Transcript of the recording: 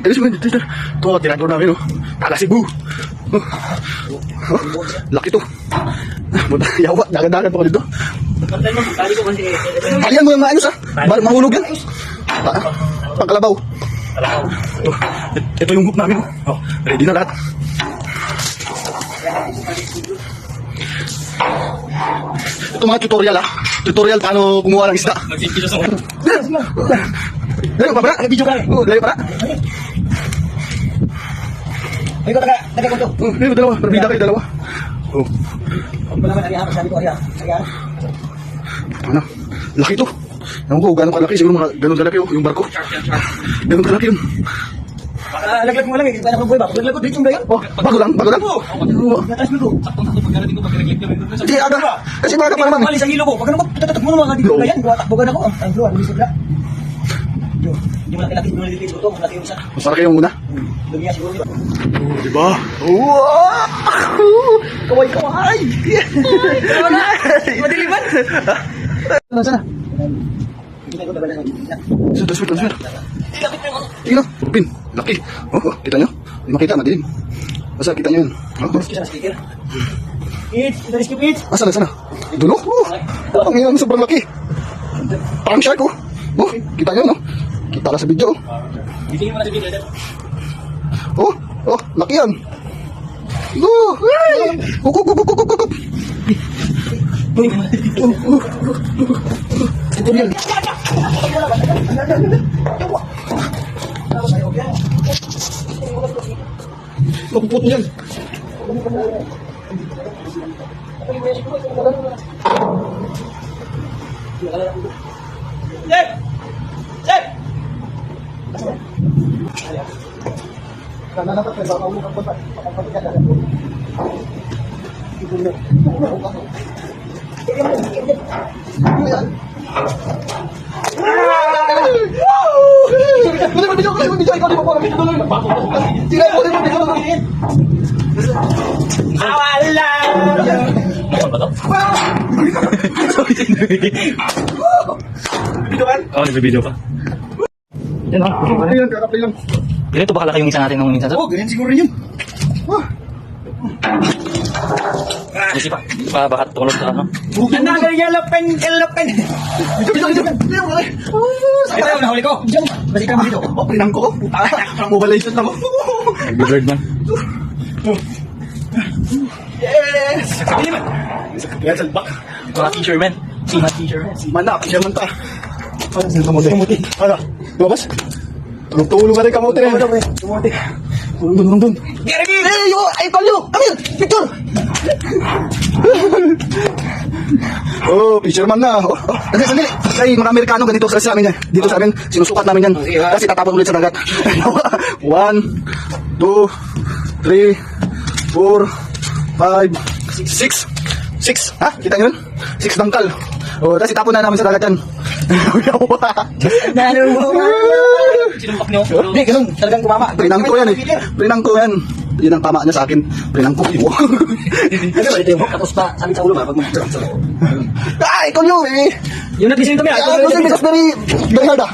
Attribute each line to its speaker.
Speaker 1: Alis mo, dito. Ito, tinador namin, oh. Taga Cebu. Oh. Oh. Laki to. Yawa, dagan-dagan pa ko dito. Balian mo yung maayos, ha? Mahulog yan. Pangkalabaw. Ito yung hook namin, oh. Ready na lahat. Ito mga tutorial, ha? Tutorial paano kumuha ng isda.
Speaker 2: Magsikilos ako.
Speaker 1: Layo pa para? Video ka. Layo para?
Speaker 3: Ay ko taga ko to.
Speaker 1: Dalawa, berbida kayo dalawa. Oh.
Speaker 3: Ang pala man ari ha, sabi ko ari ha.
Speaker 1: Ano? Laki to. Ewan ko, gano'ng kalaki. Siguro mga gano'ng kalaki, oh, yung barko. Gano'ng kalaki yun.
Speaker 3: Laglag mo lang eh. Kaya ko boy ba? Laglag ko dito ba yan?
Speaker 1: Oh, bago lang.
Speaker 3: Natas mo ko.
Speaker 2: Sakto-sakto pagkarating ko pagkalaglag kami.
Speaker 1: Hindi, aga. Kasi baga pa naman.
Speaker 3: Mali sa hilo ko. Pag ano ko, tatatak mo mga dito na yan. Takbogan ako. Ang bro, ano isip na? Hindi mo laki-laki. Hindi mo laki ito. Malaki yung isa.
Speaker 1: Mas malaki yung una.
Speaker 3: Lumiya siguro dito.
Speaker 1: Oh, diba? Wow! Kaway-kaway!
Speaker 3: Ano? Madiliban?
Speaker 1: Sana?
Speaker 3: Hindi ko dabalan.
Speaker 1: Transfer. Tingnan, Pin, laki. Oh, kita nyo? Hindi makita, madilim. Basta kita nyo yun. Sana? Dulo? Ang hirang sobrang laki. Parang shark, oh. Oh, kita nyo, no? Kita ka sa video, oh.
Speaker 2: Bitingin mo na sa video.
Speaker 1: Oh, laki yan. Oh, ay! Kuk. Tutorial. Mapuputol yan.
Speaker 2: Oh, nag-video pa. Yan o.
Speaker 1: Kakaplay lang.
Speaker 2: Ganito ba kalaki yung isa natin nung minsan?
Speaker 1: Oh, ganyan siguro rin yun.
Speaker 2: Kasi pa. Baka tulog sa ano.
Speaker 3: Ang nagal yellow pen.
Speaker 1: Video.
Speaker 3: Ito yung nahuli ko. Balik ka mo dito.
Speaker 1: Oh, prinang ko. Parang mobile legend lang.
Speaker 2: Nag-bird man.
Speaker 1: Yes! Isa ka kaya salbak.
Speaker 2: Mga teacher man. Sima teacher man.
Speaker 1: Si Manak, siya man ta. Ano, sino kamote? Ano? Lumabas? Tulog-tulog ka rin kamote. Kamote. Dun. Hey, yo! I call you! Come here! Picture! Oh, fisherman na. Oh. Sandali. Ay, mga Amerikano, ganito sa amin yan. Dito sa amin, sinusukat namin yan. Kasi tatapon ulit sa dagat. 1, 2, 3, 4, 5, 6. Ha? Kita nyo yun? 6 dangkal. Oh, tapos itapon na namin sa dagat yan.
Speaker 2: Sinumpak niyo?
Speaker 3: Hindi, ganun. Talagang tumama.
Speaker 1: Prinang ko yan eh. Prinang ko yan. Yun ang tama niya sa akin. Prinang ko.
Speaker 3: Kasi ba ito yung tapos pa sabi sa ulo ba? Pag mag-drop sa loob.
Speaker 1: Ikaw nyo eh.
Speaker 3: Yung nag-listen kami.
Speaker 1: Because very hard ah.